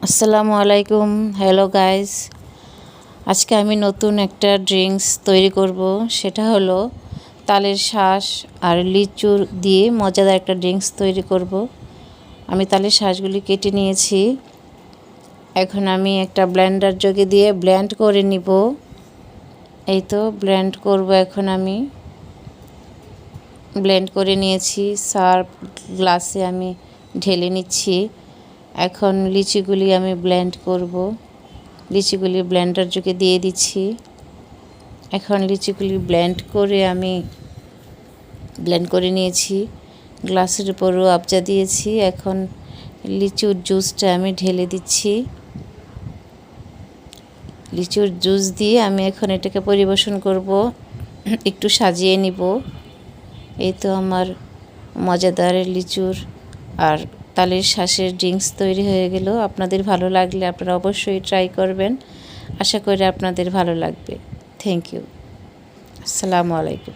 আসসালামু আলাইকুম। Hello guys, আজকে আমি নতুন একটা ড্রিঙ্কস তৈরি করব। সেটা হলো তালের শাঁস আর লিচুর দিয়ে মজাদার একটা ড্রিঙ্কস তৈরি করব। আমি তালের শাঁসগুলি কেটে নিয়েছি। এখন আমি একটা ব্লেন্ডার জগে দিয়ে ব্লেন্ড করে নিব। এই তো ব্লেন্ড করব। এখন আমি ব্লেন্ড করে নিয়েছি। সার্ভ গ্লাসে আমি ঢেলে নিচ্ছি। এখন লিচিগুলি আমি ব্লেন্ড করব। লিচিগুলি ব্লেন্ডার জগে দিয়ে দিচ্ছি। এখন লিচিগুলি ব্লেন্ড করে নিয়েছি। গ্লাসের উপরও আবজা দিয়েছি। এখন লিচুর জুসটা আমি ঢেলে দিচ্ছি। লিচুর জুস দিয়ে আমি এখন এটাকে পরিবেশন করব, একটু সাজিয়ে নিব। এই তো আমার মজাদার লিচুর আর তালের শাঁসের ড্রিঙ্কস তৈরি হয়ে গেল। আপনাদের ভালো লাগলে আপনারা অবশ্যই ট্রাই করবেন। আশা করি আপনাদের ভালো লাগবে। Thank you. আসসালামু আলাইকুম।